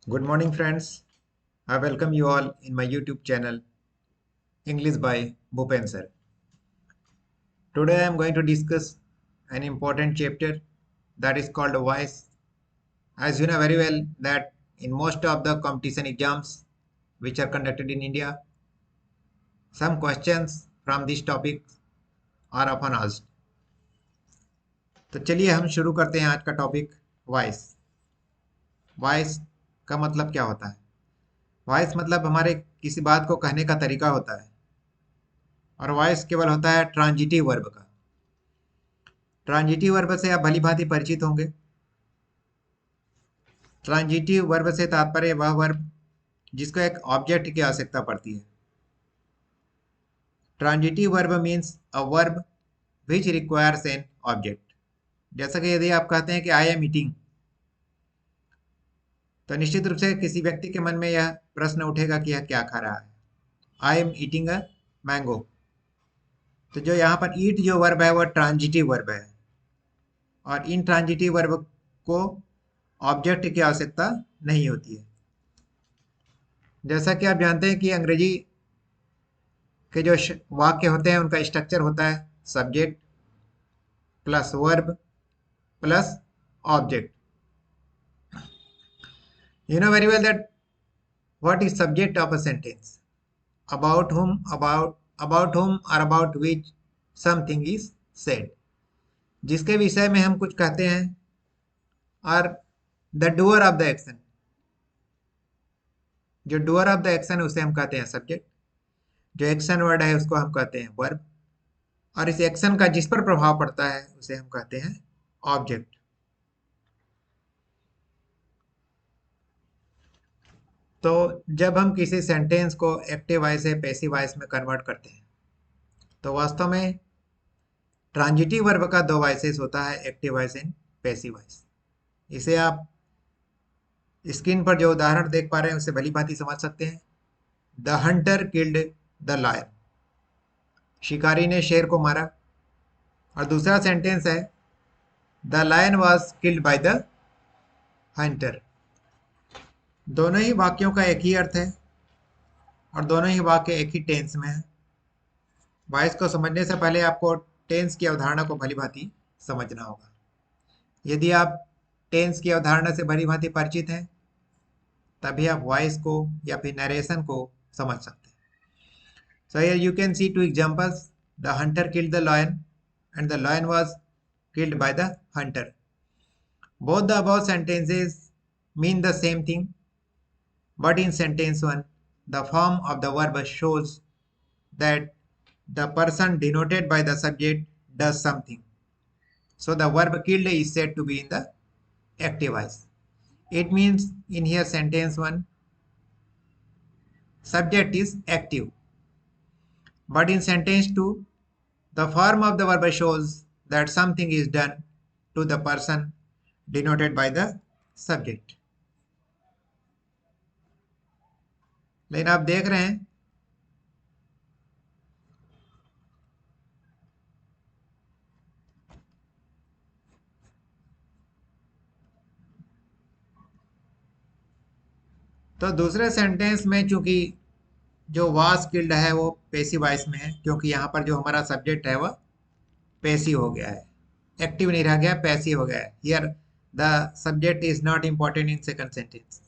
Good morning, friends. I welcome you all in my YouTube channel, English by Bhupen Sir. Today I am going to discuss an important chapter that is called voice. As you know very well that in most of the competition exams which are conducted in India, some questions from this topic are often asked. तो चलिए हम शुरू करते हैं आज का topic voice. Voice का मतलब क्या होता है? वॉइस मतलब हमारे किसी बात को कहने का तरीका होता है और वॉइस केवल होता है ट्रांजिटिव वर्ब का। ट्रांजिटिव वर्ब से आप भली भांति परिचित होंगे। ट्रांजिटिव वर्ब से तात्पर्य वह वर्ब जिसको एक ऑब्जेक्ट की आवश्यकता पड़ती है। Transitive verb means a verb which requires an object. जैसा कि यदि आप कहते हैं कि आई एम ईटिंग, तो निश्चित रूप से किसी व्यक्ति के मन में यह प्रश्न उठेगा कि यह क्या खा रहा है। I am eating a mango. तो जो यहाँ पर ईट जो वर्ब है वह ट्रांजिटिव वर्ब है और इन ट्रांजिटिव वर्ब को ऑब्जेक्ट की आवश्यकता नहीं होती है। जैसा कि आप जानते हैं कि अंग्रेजी के जो वाक्य होते हैं उनका स्ट्रक्चर होता है subject plus verb plus object. You know very well that what is subject of a sentence? About whom or about which something is said. जिसके विषय में हम कुछ कहते हैं और the doer of the action, जो डूअर ऑफ द एक्शन है उसे हम कहते हैं सब्जेक्ट। जो एक्शन वर्ड है उसको हम कहते हैं वर्ब और इस एक्शन का जिस पर प्रभाव पड़ता है उसे हम कहते हैं ऑब्जेक्ट। तो जब हम किसी सेंटेंस को एक्टिव वॉइस से पैसिव वॉइस में कन्वर्ट करते हैं तो वास्तव में ट्रांजिटिव वर्ब का दो वॉइसेस होता है, active voice and passive voice. इसे आप स्क्रीन पर जो उदाहरण देख पा रहे हैं उससे भली भांति समझ सकते हैं। The hunter killed the lion, शिकारी ने शेर को मारा। और दूसरा सेंटेंस है the lion was killed by the hunter. दोनों ही वाक्यों का एक ही अर्थ है और दोनों ही वाक्य एक ही टेंस में है। वॉइस को समझने से पहले आपको टेंस की अवधारणा को भली भांति समझना होगा। यदि आप टेंस की अवधारणा से भली भांति परिचित हैं तभी आप वॉइस को या फिर नरेशन को समझ सकते हैं। So here you can see two examples. The hunter killed the lion and the lion was killed by the hunter. Both the above sentences mean the same thing, but in sentence 1, the form of the verb shows that the person denoted by the subject does something. So the verb killed is said to be in the active voice. It means in here sentence 1, subject is active. But in sentence 2, the form of the verb shows that something is done to the person denoted by the subject. लेकिन आप देख रहे हैं तो दूसरे sentence में चूंकि जो वाज किल्ड है वो पैसिव वॉइस में है, क्योंकि यहाँ पर जो हमारा सब्जेक्ट है वह पैसिव हो गया है, एक्टिव नहीं रह गया, पैसिव हो गया है। Here the subject is not important in second sentence.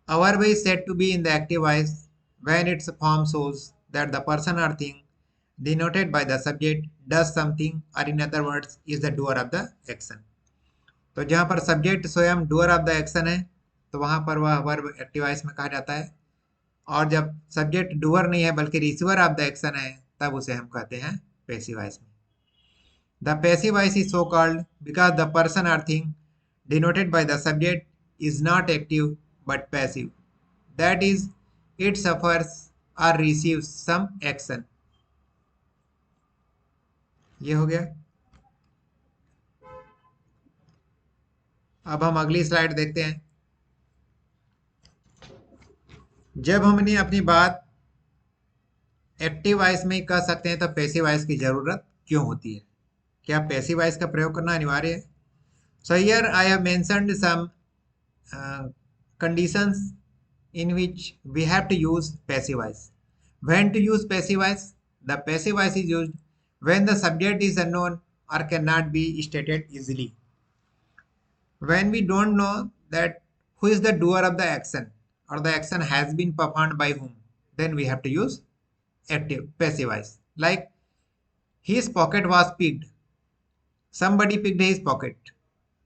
A verb is said to be in the active voice when its form shows that the person or thing denoted by the subject does something, or in other words is the doer of the action. तो जहाँ पर subject स्वयं doer of the action है तो वहाँ पर वह verb active voice में कहा जाता है, और जब सब्जेक्ट डूअर नहीं है बल्कि रिसीवर ऑफ द एक्शन है तब उसे हम कहते हैं पैसिव वॉइस में। The passive voice is so called because the person or thing denoted by the subject is not active but passive, that is it suffers or receives some action. ये हो गया। अब हम अगली स्लाइड देखते हैं। जब हमने अपनी बात एक्टिव वॉइस में कह सकते हैं तो पैसिव वॉइस की जरूरत क्यों होती है? क्या पैसिव वॉइस का प्रयोग करना अनिवार्य है? So here I have mentioned some conditions in which we have to use passive voice. When to use passive voice? The passive voice is used when the subject is unknown or cannot be stated easily. When we don't know that who is the doer of the action or the action has been performed by whom, then we have to use active passive voice. Like his pocket was picked. Somebody picked his pocket.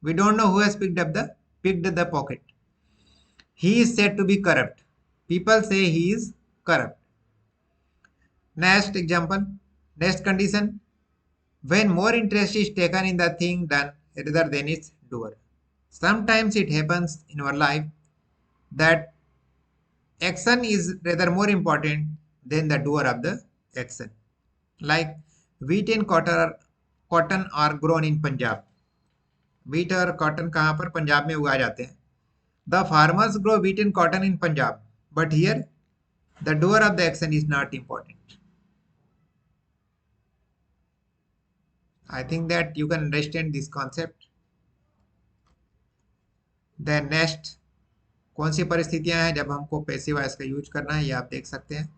We don't know who has picked the pocket. He is said to be corrupt. People say he is corrupt. Next example, next condition, when more interest is taken in the thing done rather than its doer. Sometimes it happens in our life that action is rather more important than the doer of the action. Like wheat and cotton are grown in Punjab. Wheat और cotton कहाँ पर पंजाब में उगाए जाते हैं. The farmers grow wheat and cotton in Punjab, but here the doer of the action is not important. I think that you can understand this concept. Then next, कौन सी परिस्थितियां हैं जब हमको पैसिव वॉइस का यूज करना है, ये आप देख सकते हैं.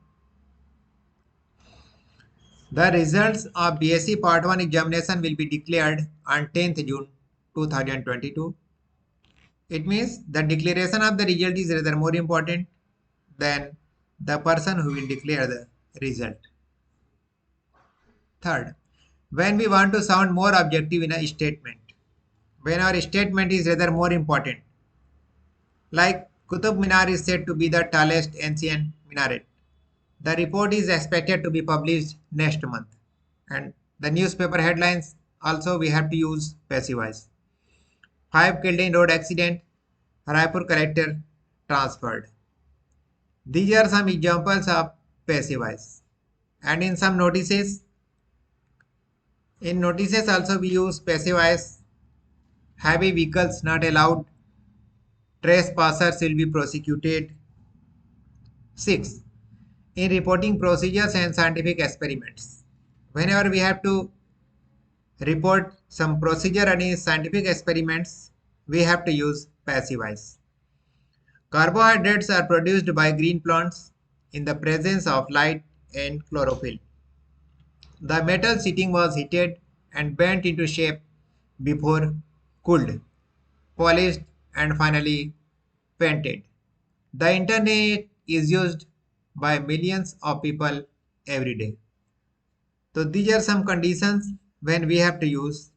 The results of BSc Part 1 examination will be declared on 10th June 2022. It means the declaration of the result is rather more important than the person who will declare the result. Third, when we want to sound more objective in a statement, when our statement is rather more important, like Qutub Minar is said to be the tallest ancient minaret. The report is expected to be published next month. And the newspaper headlines also we have to use passive voice. 5 killed in road accident, Raipur collector transferred. These are some examples of passive voice. And in some notices, also we use passive voice. Heavy vehicles not allowed. Trespassers will be prosecuted. 6. In reporting procedures and scientific experiments. Whenever we have to report some procedure and scientific experiments, we have to use passive voice. Carbohydrates are produced by green plants in the presence of light and chlorophyll. The metal sheeting was heated and bent into shape before cooled, polished and finally painted. The internet is used by millions of people every day. So these are some conditions when we have to use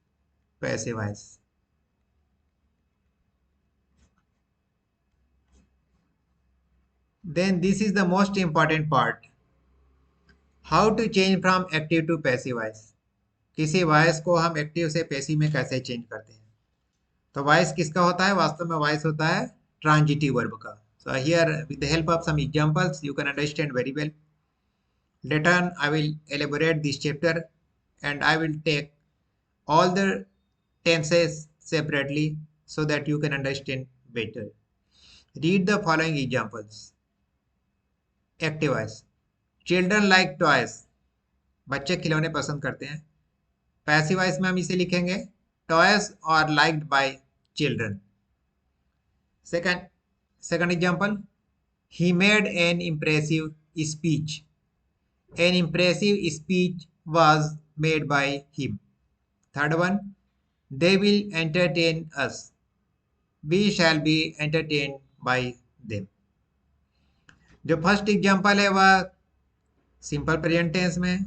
passive voice. Then this is the most important part. How to change from active to passive voice. किसी voice को हम active से passive में कैसे change करते हैं. तो voice किसका होता है, वास्तव में वॉइस होता है ट्रांजिटिव वर्ब का. So here with the help of some examples you can understand very well. Later on I will elaborate this chapter and I will take all the tenses separately so that you can understand better. Read the following examples. Active voice. Children like toys. बच्चे खिलौने पसंद करते हैं. Passive voice में हम इसे लिखेंगे toys are liked by children. Second example, he made an impressive speech. An impressive speech was made by him. Third one, they will entertain us. We shall be entertained by them. जो first example है वह simple present tense में,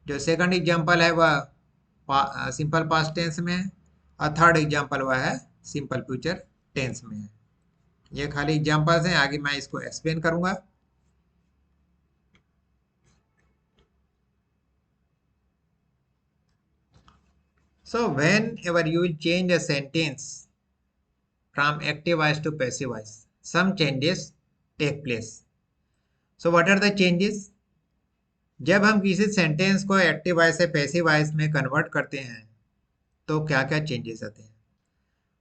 जो second example है वह simple past tense में, और third example वह है सिंपल फ्यूचर टेंस में है. ये खाली एग्जाम्पल्स हैं, आगे मैं इसको एक्सप्लेन करूंगा. So whenever you will change a sentence from active voice to passive voice, some changes take place. So what are the changes? जब हम किसी सेंटेंस को एक्टिव वॉइस से पैसिव वॉइस में कन्वर्ट करते हैं तो क्या क्या चेंजेस आते हैं.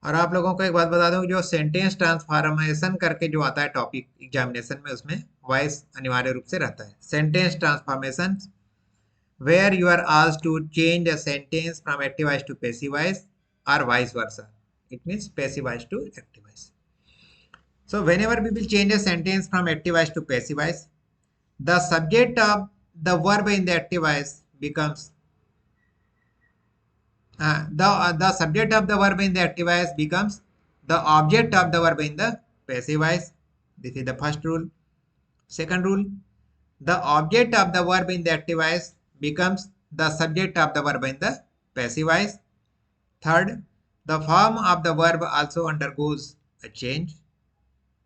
और आप लोगों को एक बात बता दूं, जो सेंटेंस ट्रांसफॉर्मेशन करके जो आता है टॉपिक एग्जामिनेशन में, उसमें वॉइस अनिवार्य रूप से रहता है. Sentence transformation where you are asked to change a sentence from active voice to passive voice or vice versa. It means passive voice to active voice. So whenever we will change a sentence from active voice to passive voice, the subject of the verb in the active voice becomes the subject of the verb in the active voice becomes the object of the verb in the passive voice. This is the first rule. Second rule, the object of the verb in the active voice becomes the subject of the verb in the passive voice. Third, the form of the verb also undergoes a change.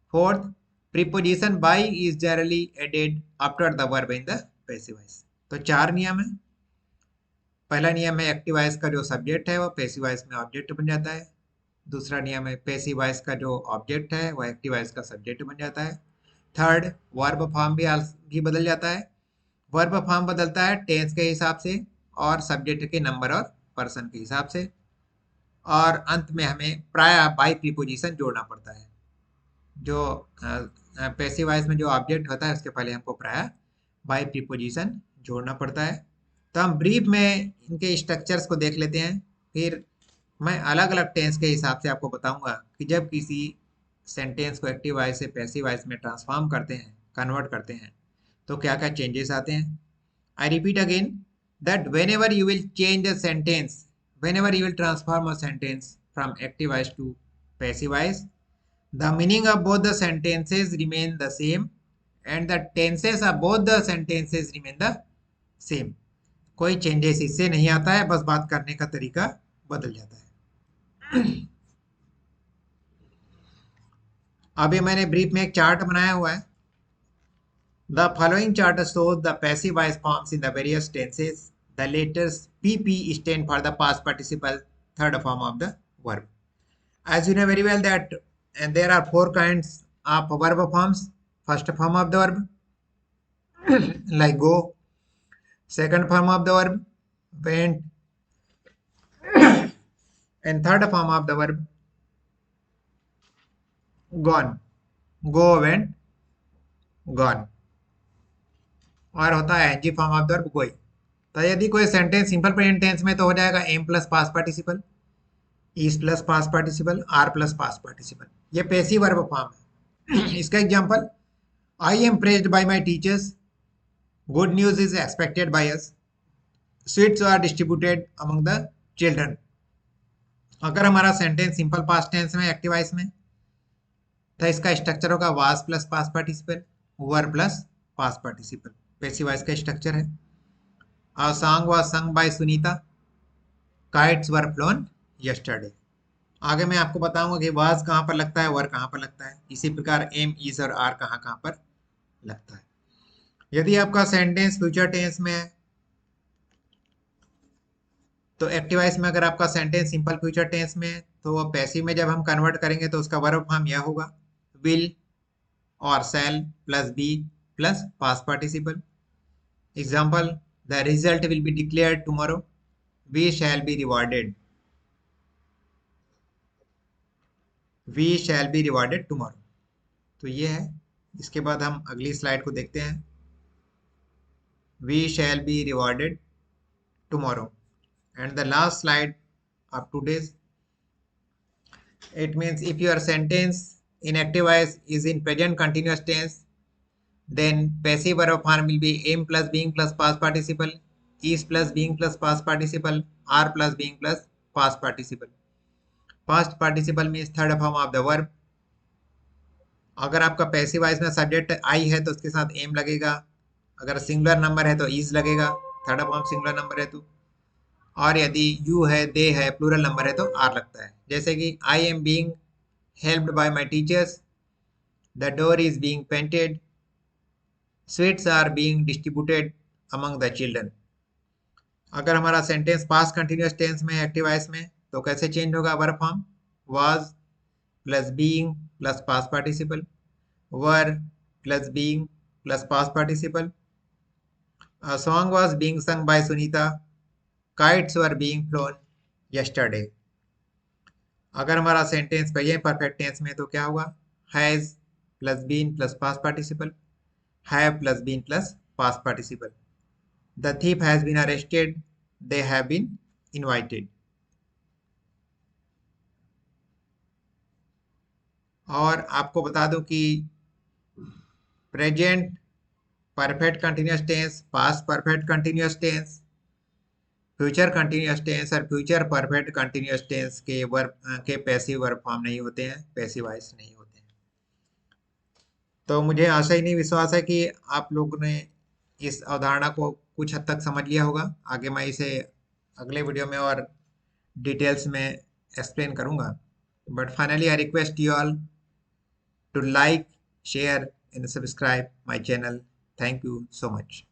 Fourth, preposition by is generally added after the verb in the passive voice. तो चार नियम है. पहला नियम है active voice का जो subject है वो पैसिव वॉइस में ऑब्जेक्ट बन जाता है. दूसरा नियम है पैसिव वॉइस का जो ऑब्जेक्ट है वो एक्टिव वॉइस का सब्जेक्ट बन जाता है. थर्ड, वर्ब फॉर्म भी बदल जाता है. वर्ब फॉर्म बदलता है टेंस के हिसाब से और सब्जेक्ट के नंबर और पर्सन के हिसाब से. और अंत में हमें प्राय बाय प्रीपोजिशन जोड़ना पड़ता है. जो पैसिव वॉइस में जो ऑब्जेक्ट होता है उसके पहले हमको प्राय बाय प्रीपोजिशन जोड़ना पड़ता है. तो हम ब्रीफ में इनके स्ट्रक्चर्स को देख लेते हैं. फिर मैं अलग अलग टेंस के हिसाब से आपको बताऊंगा कि जब किसी सेंटेंस को एक्टिव वॉइस से पैसिव वॉइस में ट्रांसफॉर्म करते हैं, कन्वर्ट करते हैं, तो क्या क्या चेंजेस आते हैं. I repeat again that whenever you will change a sentence, whenever you will transform a sentence from active voice to passive voice, the meaning of both the sentences remain the same and the tenses of both the sentences remain the same. कोई changes इससे नहीं आता है, बस बात करने का तरीका बदल जाता है. अभी मैंने ब्रीफ में एक चार्ट बनाया हुआ है. The following chart shows the passive voice forms in the various tenses. The letters PP stand for the past participle, third form of the verb. As you know very well that and there are four kinds of verb forms. First form of the verb like go, second form of the verb went, and third form of the verb gone. Go, went, gone. और होता है ing form of the verb going. तो यदि कोई sentence simple present tense में तो हो जाएगा am plus past participle, is plus past participle, are plus past participle. ये पैसिव वर्ब फॉर्म है. इसका example, I am praised by my teachers, good news is expected by us, sweets are distributed among the children. अगर हमारा sentence simple past tense में active voice में, तो इसका structure होगा was plus past participle, were plus past participle. Passive voice का structure है. A song was संग by Sunita, kites were phloem yesterday. आगे मैं आपको बताऊंगा कि वाज कहाँ पर लगता है, वर कहाँ पर लगता है. इसी प्रकार एम, इज और आर कहाँ कहाँ पर लगता है. यदि आपका सेंटेंस फ्यूचर टेंस में है तो एक्टिव वॉइस में, अगर आपका सेंटेंस सिंपल फ्यूचर टेंस में है तो वो पैसिव में जब हम कन्वर्ट करेंगे तो उसका वर्ब फॉर्म यह होगा विल और shall plus be plus past participle. Example, the result will be declared tomorrow, we shall be rewarded, we shall be rewarded tomorrow. तो ये है. इसके बाद हम अगली स्लाइड को देखते हैं. We shall be rewarded tomorrow. And the last slide of today's, it means if your sentence in active voice is in present continuous tense, then passive verb form will be am plus being plus past participle, is plus being plus past participle, are plus being plus past participle. Past participle means third form of the verb. अगर आपका passive voice में subject I है तो उसके साथ M लगेगा. अगर singular number है तो इज लगेगा, थर्ड फॉर्म सिंगुलर नंबर है तो. और यदि यू है, दे है, प्लूरल नंबर है तो आर लगता है. जैसे कि I am being helped by my teachers, the door is being painted, sweets are being distributed among the children. अगर हमारा सेंटेंस पास्ट कंटिन्यूअस टेंस में एक्टिव वॉइस में तो कैसे चेंज होगा verb form. Was plus being plus past participle, were plus being plus past participle. A song was being sung by Sunita, kites were being flown yesterday. अगर हमारा sentence present perfect tense में तो क्या होगा, has plus been plus past participle, have plus been plus past participle. The thief has been arrested, they have been invited. और आपको बता दूं कि present perfect continuous tense, past perfect continuous tense, future continuous tense और future perfect continuous tense के verb के passive verb form नहीं होते हैं, पैसिव वॉइस नहीं होते हैं। तो मुझे आशा ही नहीं विश्वास है कि आप लोगों ने इस अवधारणा को कुछ हद तक समझ लिया होगा। आगे मैं इसे अगले वीडियो में और डिटेल्स में एक्सप्लेन करूंगा। But finally I request you all to like, share, and subscribe my channel. Thank you so much.